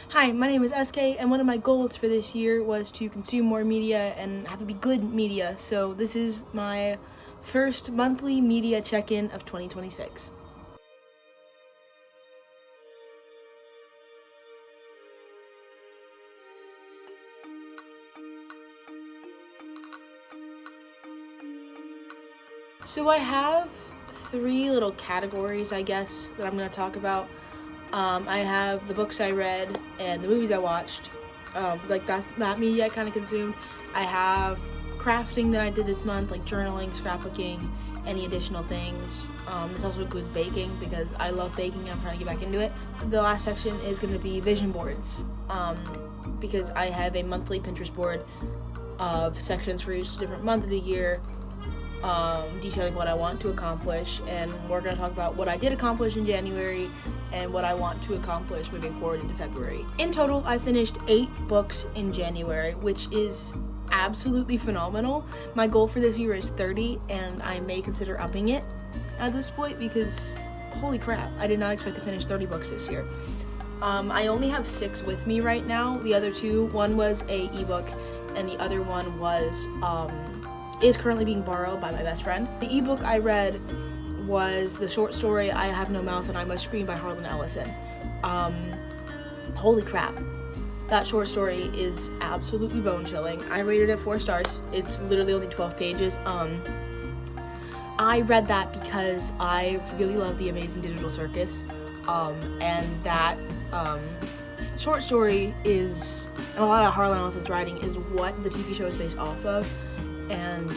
Hi, my name is SK, and one of my goals for this year was to consume more media and have it be good media. So this is my first monthly media check-in of 2026. So I have three little categories, I guess, that I'm going to talk about. I have the books I read and the movies I watched. That media I kind of consumed. I have crafting that I did this month, like journaling, scrapbooking, any additional things. This also includes baking because I love baking and I'm trying to get back into it. The last section is going to be vision boards because I have a monthly Pinterest board of sections for each different month of the year, detailing what I want to accomplish, and we're going to talk about what I did accomplish in January and what I want to accomplish moving forward into February. In total, I finished 8 books in January, which is absolutely phenomenal. My goal for this year is 30, and I may consider upping it at this point because holy crap, I did not expect to finish 30 books this year. I only have 6 with me right now. The other 2, one was a ebook and the other one was is currently being borrowed by my best friend. The ebook I read was the short story I Have No Mouth and I Must Scream by Harlan Ellison. Holy crap. That short story is absolutely bone-chilling. I rated it 4 stars. It's literally only 12 pages. I read that because I really love The Amazing Digital Circus. And that short story is, and a lot of Harlan Ellison's writing is what the TV show is based off of. And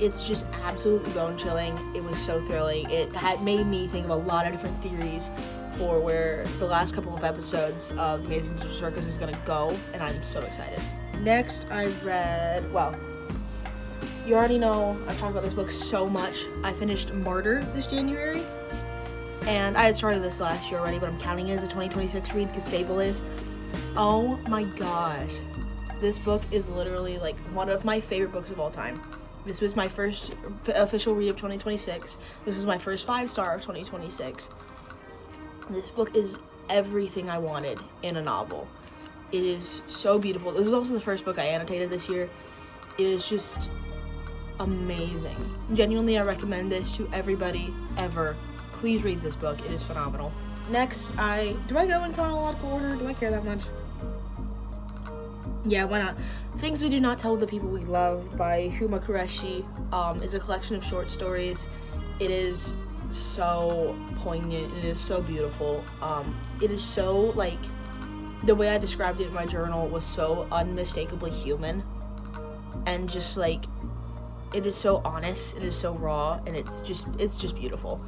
it's just absolutely bone-chilling. It was so thrilling. It had made me think of a lot of different theories for where the last couple of episodes of Amazing Digital Circus is gonna go, and I'm so excited. Next, I read, well, you already know I've talked about this book so much. I finished Martyr this January, and I had started this last year already, but I'm counting it as a 2026 read because Fable is. Oh my gosh. This book is literally like one of my favorite books of all time. This was my first official read of 2026. This is my first 5-star of 2026. This book is everything I wanted in a novel. It is so beautiful. This was also the first book I annotated this year. It is just amazing. Genuinely, I recommend this to everybody ever. Please read this book. It is phenomenal. Next, do I go in chronological order? Do I care that much? Yeah, why not? Things We Do Not Tell the People We Love by Huma Qureshi is a collection of short stories. It is so poignant. It is so beautiful. It is so, like, the way I described it in my journal was so unmistakably human. And just, like, it is so honest. It is so raw. And it's just beautiful.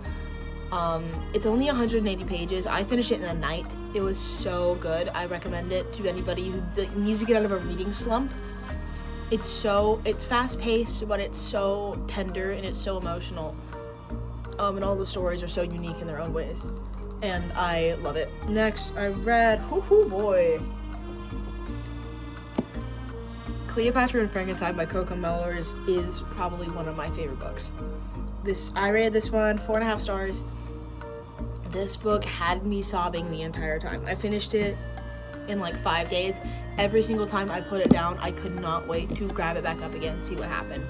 It's only 180 pages. I finished it in a night. It was so good. I recommend it to anybody who needs to get out of a reading slump. It's fast-paced, but it's so tender and it's so emotional. And all the stories are so unique in their own ways. And I love it. Next, I read, Cleopatra and Frankenstein by Coco Mellors is probably one of my favorite books. I rated this one 4.5 stars. This book had me sobbing the entire time. I finished it in like 5 days. Every single time I put it down, I could not wait to grab it back up again and see what happened.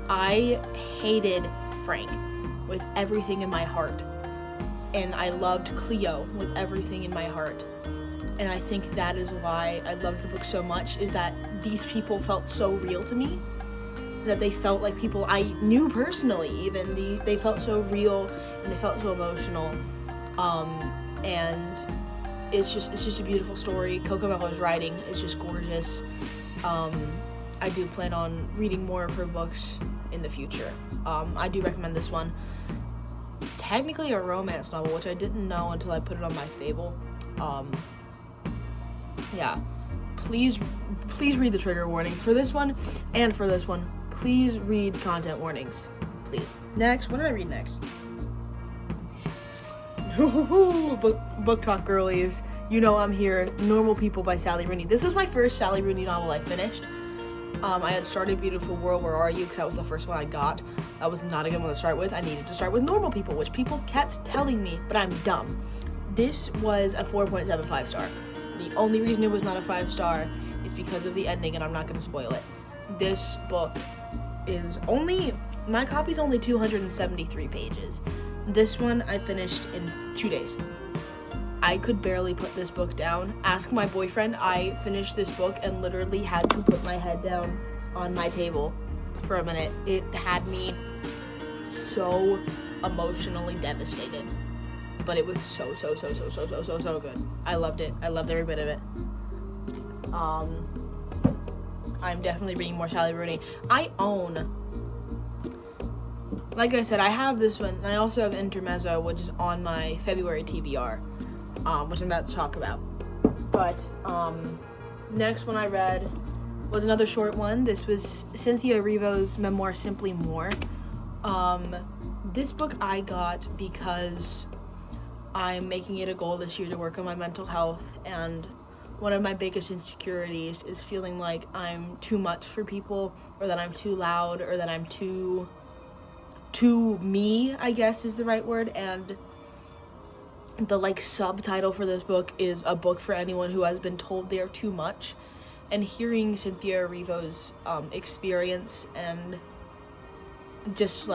I hated Frank with everything in my heart. And I loved Cleo with everything in my heart. And I think that is why I loved the book so much, is that these people felt so real to me. That they felt like people I knew personally, even. They felt so real and they felt so emotional. And it's just a beautiful story. Coco Mellors' writing is just gorgeous. I do plan on reading more of her books in the future. I do recommend this one. It's technically a romance novel, which I didn't know until I put it on my Fable. Yeah. Please read the trigger warnings for this one and for this one. Please read content warnings. Please. Next, what did I read next? Book Talk Girlies. You Know I'm Here. Normal People by Sally Rooney. This was my first Sally Rooney novel I finished. I had started Beautiful World, Where Are You? Because that was the first one I got. That was not a good one to start with. I needed to start with Normal People, which people kept telling me, but I'm dumb. This was a 4.75 star. The only reason it was not a 5 star is because of the ending, and I'm not going to spoil it. This book is my copy's only 273 pages. This one I finished in 2 days. I could barely put this book down. Ask my boyfriend. I finished this book and literally had to put my head down on my table for a minute. It had me so emotionally devastated. But it was so good. I loved it. I loved every bit of it. I'm definitely reading more Sally Rooney. Like I said, I have this one, and I also have Intermezzo, which is on my February TBR, which I'm about to talk about. But next one I read was another short one. This was Cynthia Erivo's memoir, Simply More. This book I got because I'm making it a goal this year to work on my mental health, and one of my biggest insecurities is feeling like I'm too much for people, or that I'm too loud, or that I'm too me, I guess is the right word. And the subtitle for this book is a book for anyone who has been told they're too much. And hearing Cynthia Erivo's experience, and just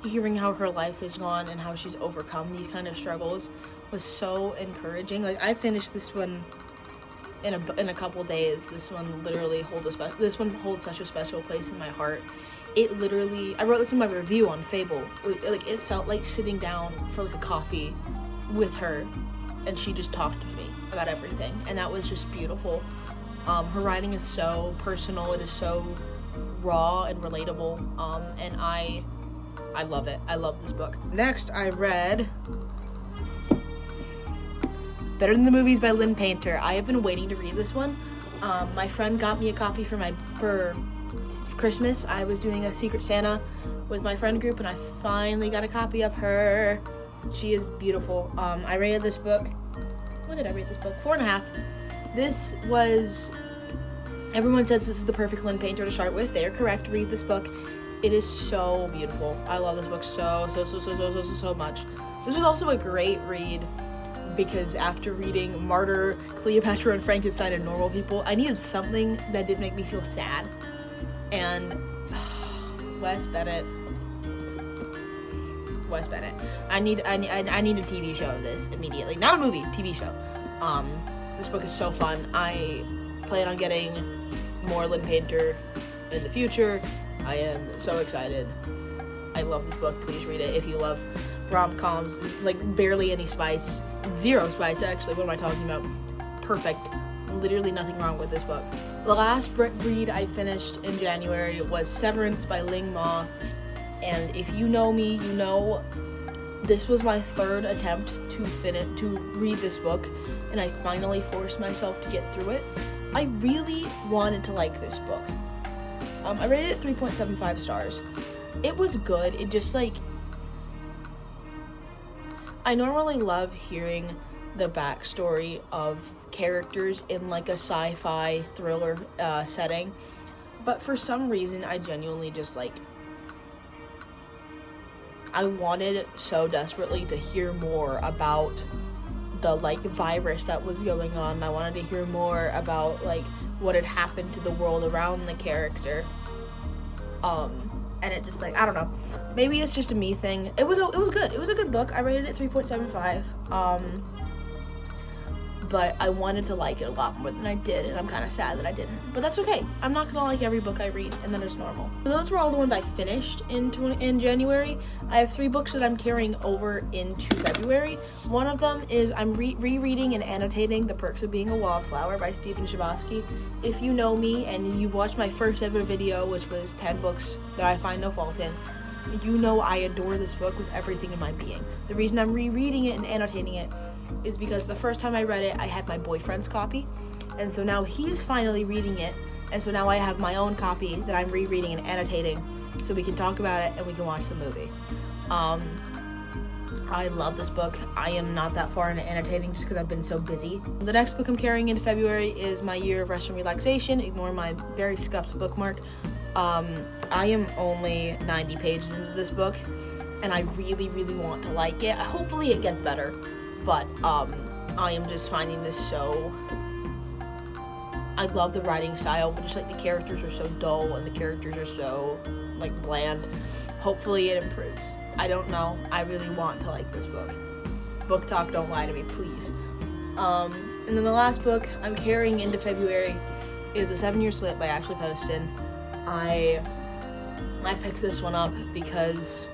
hearing how her life has gone and how she's overcome these kind of struggles was so encouraging. I finished this one in a couple days. This one literally holds such a special place in my heart. It literally, I wrote this in my review on Fable. It felt like sitting down for a coffee with her, and she just talked to me about everything, and that was just beautiful. Her writing is so personal. It is so raw and relatable, and I love it. I love this book. Next, I read Better Than the Movies by Lynn Painter. I have been waiting to read this one. My friend got me a copy for Christmas. I was doing a Secret Santa with my friend group, and I finally got a copy of her. She is beautiful. I rated this book. What did I rate this book? 4.5. Everyone says this is the perfect Lynn Painter to start with. They are correct. Read this book. It is so beautiful. I love this book so much. This was also a great read because after reading Martyr, Cleopatra and Frankenstein and Normal People, I needed something that did make me feel sad. And Wes Bennett. I need a TV show of this immediately. Not a movie, TV show. This book is so fun. I plan on getting more Lynn Painter in the future. I am so excited. I love this book. Please read it if you love rom-coms. Barely any spice. Zero spice, actually. What am I talking about? Perfect. Literally nothing wrong with this book. The last read I finished in January was Severance by Ling Ma. And if you know me, you know this was my third attempt to read this book, and I finally forced myself to get through it. I really wanted to like this book. I rated it 3.75 stars. It was good. It just I normally love hearing the backstory of characters in a sci-fi thriller setting, but for some reason I genuinely just I wanted so desperately to hear more about the virus that was going on. I wanted to hear more about what had happened to the world around the character. And it just I don't know. Maybe it's just a me thing. It was good. It was a good book. I rated it 3.75. But I wanted to like it a lot more than I did, and I'm kind of sad that I didn't. But that's okay. I'm not gonna like every book I read, and that is normal. So those were all the ones I finished in January. I have 3 books that I'm carrying over into February. One of them is I'm rereading and annotating The Perks of Being a Wallflower by Stephen Chbosky. If you know me and you've watched my first ever video, which was 10 books that I find no fault in, you know I adore this book with everything in my being. The reason I'm rereading it and annotating it is because the first time I read it, I had my boyfriend's copy, and so now he's finally reading it, and so now I have my own copy that I'm rereading and annotating, so we can talk about it and we can watch the movie. I love this book. I am not that far into annotating just because I've been so busy. The next book I'm carrying into February is My Year of Rest and Relaxation. Ignore my very scuffed bookmark. I am only 90 pages into this book, and I really, really want to like it. Hopefully it gets better, but I am just finding this so, I love the writing style, but just like the characters are so dull and the characters are so like bland. Hopefully it improves. I don't know. I really want to like this book. Book Talk, don't lie to me, please. And then the last book I'm carrying into February is A 7-Year Slip by Ashley Poston. I picked this one up because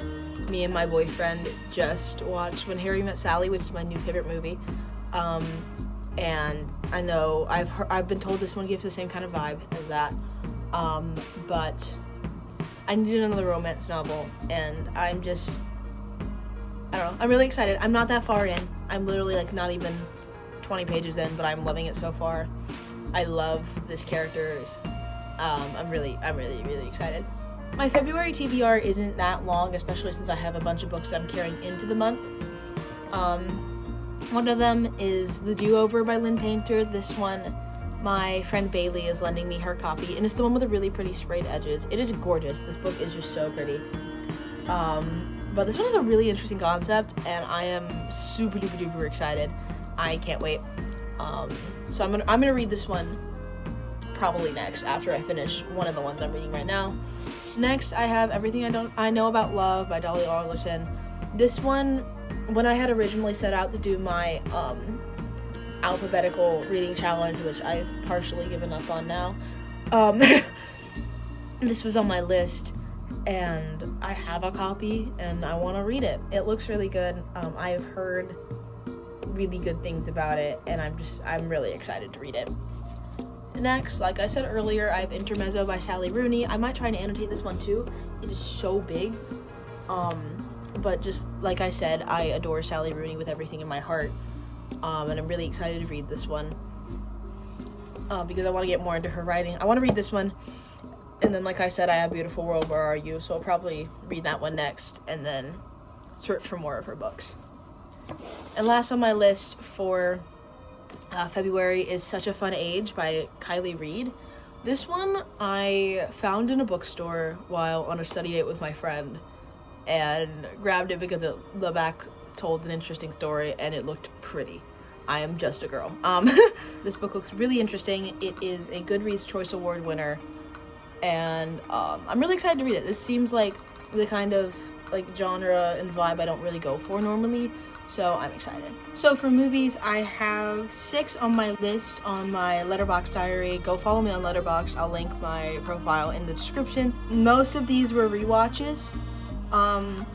me and my boyfriend just watched When Harry Met Sally, which is my new favorite movie. And I know I've been told this one gives the same kind of vibe as that. But I needed another romance novel, and I don't know, I'm really excited. I'm not that far in. I'm literally like not even 20 pages in, but I'm loving it so far. I love this character. I'm really excited. My February TBR isn't that long, especially since I have a bunch of books that I'm carrying into the month. One of them is The Do-Over by Lynn Painter. This one, my friend Bailey is lending me her copy, and it's the one with the really pretty sprayed edges. It is gorgeous. This book is just so pretty. But this one has a really interesting concept, and I am super duper duper excited. I can't wait. So I'm gonna read this one probably next after I finish one of the ones I'm reading right now. Next, I have Everything I Know About Love by Dolly Alderton. This one, when I had originally set out to do my alphabetical reading challenge, which I've partially given up on now, this was on my list, and I have a copy, and I want to read it. It looks really good. I've heard really good things about it, and I'm really excited to read it. Next, like I said earlier, I have Intermezzo by Sally Rooney. I might try and annotate this one too. It is so big. But just like I said, I adore Sally Rooney with everything in my heart. And I'm really excited to read this one. Because I want to get more into her writing. I want to read this one. And then, like I said, I have Beautiful World, Where Are You? So I'll probably read that one next and then search for more of her books. And last on my list for February is Such a Fun Age by Kylie Reed. This one I found in a bookstore while on a study date with my friend and grabbed it because the back told an interesting story and it looked pretty. I am just a girl. This book looks really interesting. It is a Goodreads Choice Award winner, and I'm really excited to read it. This seems like the kind of like genre and vibe I don't really go for normally, so I'm excited. So for movies, I have 6 on my list on my Letterboxd diary. Go follow me on Letterboxd. I'll link my profile in the description. Most of these were rewatches.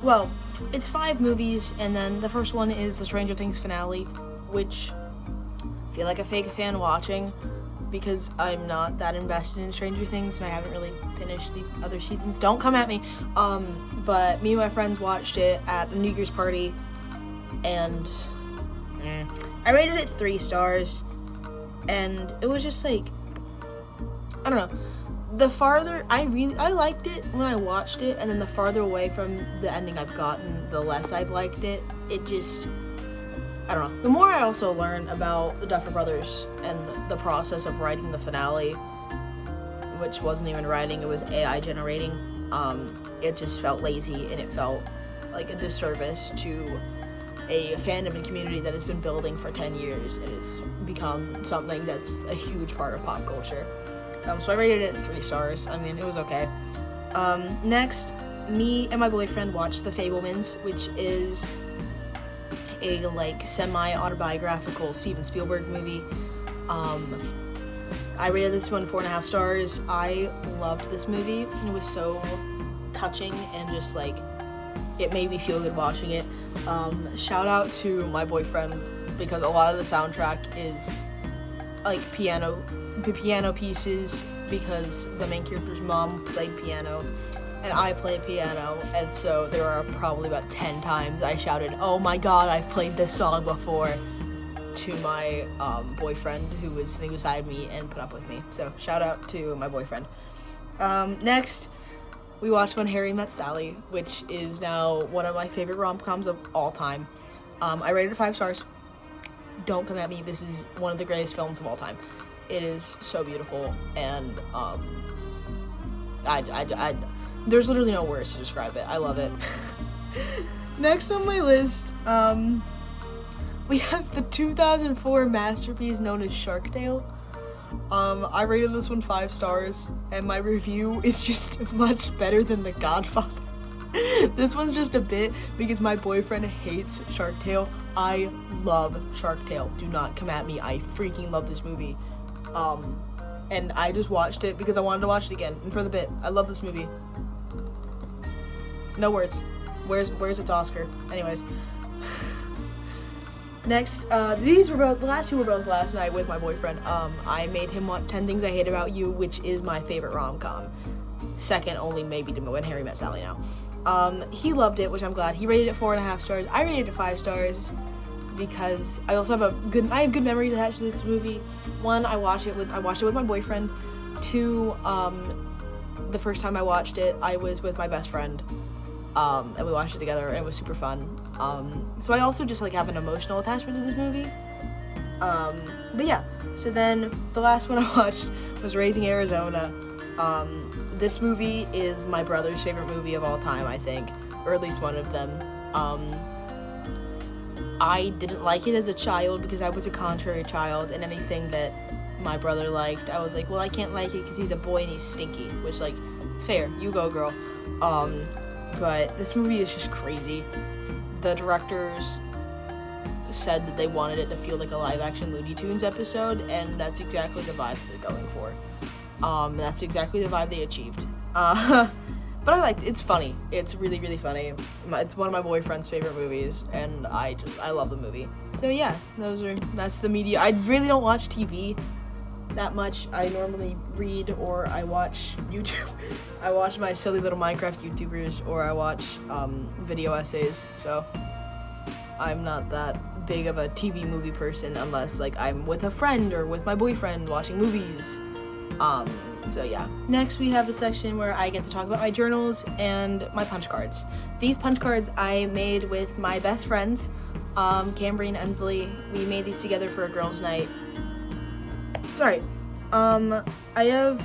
Well, it's 5 movies, and then the first one is the Stranger Things finale, which I feel like a fake fan watching because I'm not that invested in Stranger Things and I haven't really finished the other seasons. Don't come at me. But me and my friends watched it at a New Year's party, and I rated it 3 stars, and it was just like, I don't know. The farther I liked it when I watched it, and then the farther away from the ending I've gotten, the less I've liked it. It just, I don't know. The more I also learn about the Duffer Brothers and the process of writing the finale, which wasn't even writing, it was AI generating, it just felt lazy, and it felt like a disservice to a fandom and community that has been building for 10 years, and it's become something that's a huge part of pop culture. So I rated it 3 stars. I mean, it was okay. Next, me and my boyfriend watched The Fabelmans, which is a like semi-autobiographical Steven Spielberg movie. I rated this one 4.5 stars. I loved this movie. It was so touching and just like, it made me feel good watching it. Shout out to my boyfriend, because a lot of the soundtrack is like piano pieces, because the main character's mom played piano and I play piano, and so there are probably about 10 times I shouted, "Oh my god, I've played this song before," to my boyfriend who was sitting beside me and put up with me. So shout out to my boyfriend. Next, we watched When Harry Met Sally, which is now one of my favorite rom-coms of all time. I rated it 5 stars. Don't come at me, this is one of the greatest films of all time. It is so beautiful, and there's literally no words to describe it. I love it. Next on my list, we have the 2004 masterpiece known as Shark Tale. I rated this one 5 stars, and my review is just much better than The Godfather. This one's just a bit because my boyfriend hates Shark Tale. I love Shark Tale. Do not come at me. I freaking love this movie. And I just watched it because I wanted to watch it again and for the bit. I love this movie. No words. Where's its Oscar? Anyways. Next, the last two were both last night with my boyfriend. I made him watch 10 Things I Hate About You, which is my favorite rom-com. Second only maybe to When Harry Met Sally now. He loved it, which I'm glad. He rated it 4.5 stars. I rated it 5 stars because I also have good memories attached to this movie. One, I watched it with my boyfriend. Two, the first time I watched it, I was with my best friend. And we watched it together, and it was super fun. So I also just, like, have an emotional attachment to this movie. But yeah, so then the last one I watched was Raising Arizona. This movie is my brother's favorite movie of all time, I think, or at least one of them. I didn't like it as a child because I was a contrary child, and anything that my brother liked, I was like, well, I can't like it because he's a boy and he's stinky, which, like, fair, you go, girl. But this movie is just crazy. The directors said that they wanted it to feel like a live-action Looney Tunes episode, and that's exactly the vibe they're going for. That's exactly the vibe they achieved. But I liked it. It's funny. It's really, really funny. It's one of my boyfriend's favorite movies, and I love the movie. So yeah, that's the media. I really don't watch TV that much. I normally read or I watch YouTube. I watch my silly little Minecraft YouTubers, or I watch video essays. So I'm not that big of a TV movie person unless, like, I'm with a friend or with my boyfriend watching movies. So yeah. Next we have the section where I get to talk about my journals and my punch cards. These punch cards I made with my best friends, Cambry and Ensley. We made these together for a girls' night. Sorry. I have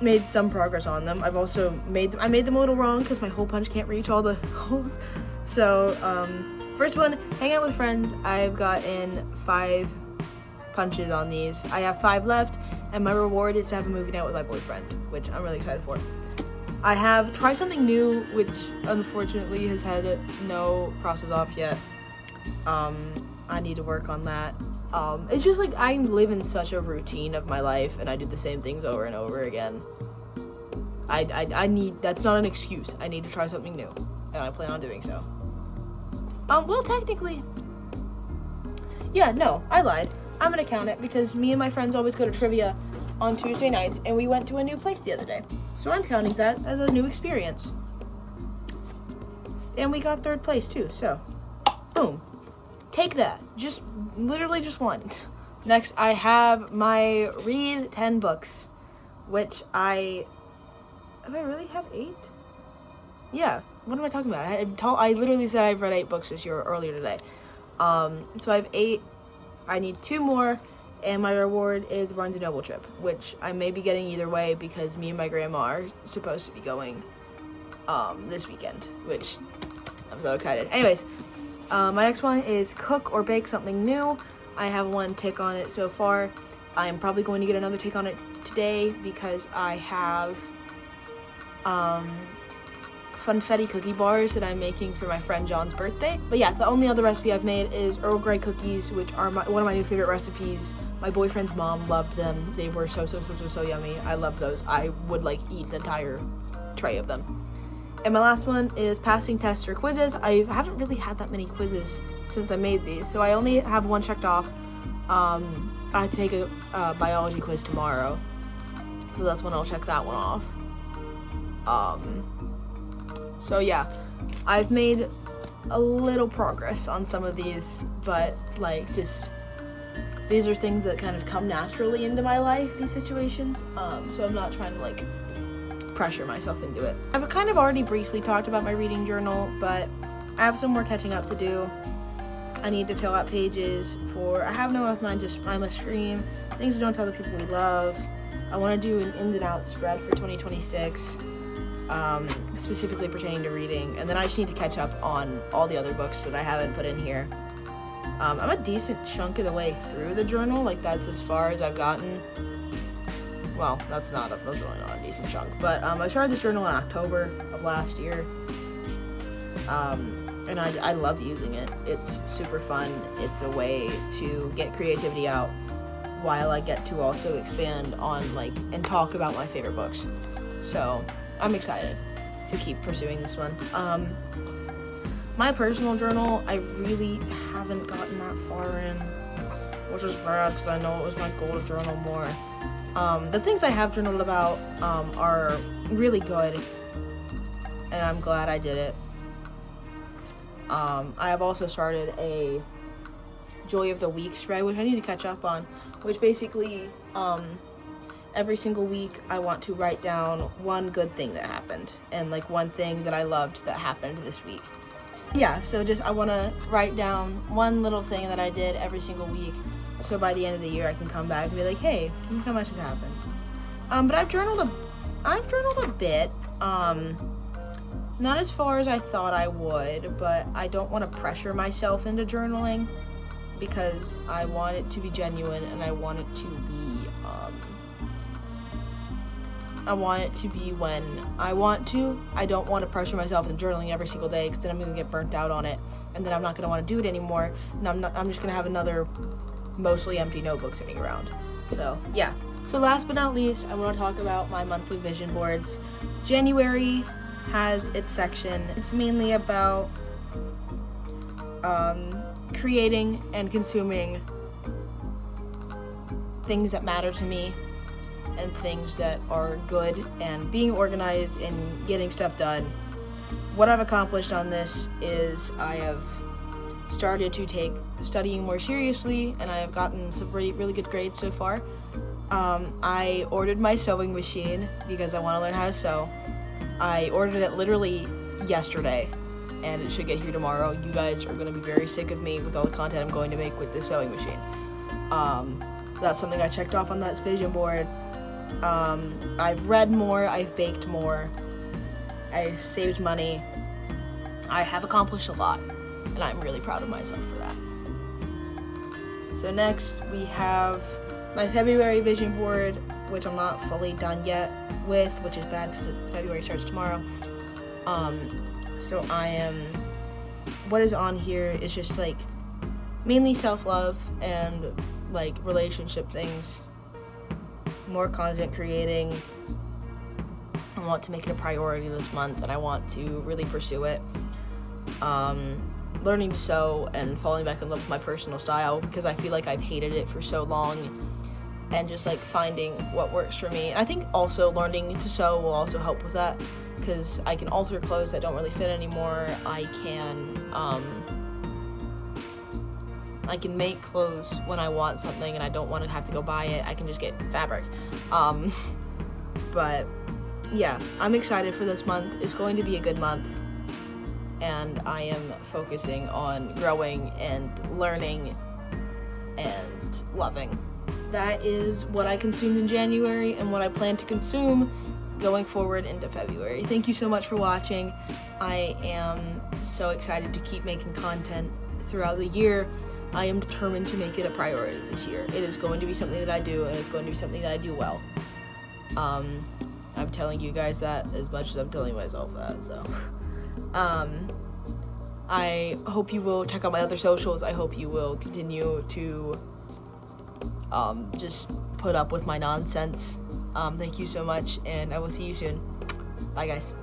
made some progress on them. I've also made them a little wrong because my hole punch can't reach all the holes. So, first one, hang out with friends. I've gotten 5 punches on these. I have 5 left, and my reward is to have a movie night with my boyfriend, which I'm really excited for. I have tried something new, which unfortunately has had no crosses off yet. I need to work on that. It's just like I live in such a routine of my life, and I do the same things over and over again. That's not an excuse. I need to try something new, and I plan on doing so. Well, technically, yeah, no, I lied. I'm gonna count it because me and my friends always go to trivia on Tuesday nights, and we went to a new place the other day. So I'm counting that as a new experience. And we got 3rd place too, so boom. Take that. Literally just one. Next, I have my read 10 books, which I really have 8? Yeah, what am I talking about? I literally said I've read 8 books this year earlier today. So I have 8. I need 2 more, and my reward is Barnes & Noble trip, which I may be getting either way because me and my grandma are supposed to be going this weekend, which I'm so excited. Anyways, my next one is cook or bake something new. I have 1 tick on it so far. I am probably going to get another tick on it today because I have funfetti cookie bars that I'm making for my friend John's birthday. But yeah, the only other recipe I've made is Earl Grey cookies, which are one of my new favorite recipes. My boyfriend's mom loved them. They were so yummy. I love those. I would like eat the entire tray of them. And my last one is passing tests or quizzes. I haven't really had that many quizzes since I made these, so I only have 1 checked off. I have to take a biology quiz tomorrow, so that's when I'll check that one off. So yeah, I've made a little progress on some of these, but like these are things that kind of come naturally into my life, these situations, so I'm not trying to like pressure myself into it. I've kind of already briefly talked about my reading journal, but I have some more catching up to do. I need to fill out pages for I Have No Mouth Mind, Just I Must Scream, Things We Don't Tell the People We Love. I want to do an ins and outs spread for 2026, specifically pertaining to reading, and then I just need to catch up on all the other books that I haven't put in here. I'm a decent chunk of the way through the journal. Like, that's as far as I've gotten. Well, that's really not a decent chunk. But I started this journal in October of last year. And I love using it. It's super fun. It's a way to get creativity out while I get to also expand on, like, and talk about my favorite books. So I'm excited to keep pursuing this one. My personal journal, I really haven't gotten that far in, which is bad because I know it was my goal to journal more. The things I have journaled about are really good, and I'm glad I did it. I have also started a Joy of the Week spread, which I need to catch up on, which basically, every single week I want to write down one good thing that happened, and like one thing that I loved that happened this week. Yeah, so I want to write down one little thing that I did every single week, so by the end of the year I can come back and be like, hey, look how much has happened. But I've journaled a bit, not as far as I thought I would, but I don't want to pressure myself into journaling because I want it to be genuine, and I want it to be when I want to. I don't want to pressure myself into journaling every single day because then I'm going to get burnt out on it, and then I'm not going to want to do it anymore, and I'm just going to have another mostly empty notebook sitting around. So, yeah. So last but not least, I want to talk about my monthly vision boards. January has its section. It's mainly about creating and consuming things that matter to me and things that are good, and being organized and getting stuff done. What I've accomplished on this is I have started to take studying more seriously, and I have gotten some really good grades so far. I ordered my sewing machine because I want to learn how to sew. I ordered it literally yesterday, and it should get here tomorrow. You guys are going to be very sick of me with all the content I'm going to make with this sewing machine. That's something I checked off on that vision board. I've read more, I've baked more, I've saved money. I have accomplished a lot, and I'm really proud of myself for that. So next we have my February vision board, which I'm not fully done yet with, which is bad because February starts tomorrow. So what is on here is just like mainly self-love and like relationship things, more content creating. I want to make it a priority this month, and I want to really pursue it. Learning to sew and falling back in love with my personal style, because I feel like I've hated it for so long, and just like finding what works for me. And I think also learning to sew will also help with that, because I can alter clothes that don't really fit anymore. I can make clothes when I want something and I don't want to have to go buy it. I can just get fabric. But yeah, I'm excited for this month. It's going to be a good month, and I am focusing on growing and learning and loving. That is what I consumed in January and what I plan to consume going forward into February. Thank you so much for watching. I am so excited to keep making content throughout the year. I am determined to make it a priority this year. It is going to be something that I do, and it's going to be something that I do well. I'm telling you guys that as much as I'm telling myself that, so. I hope you will check out my other socials. I hope you will continue to just put up with my nonsense. Thank you so much, and I will see you soon. Bye, guys.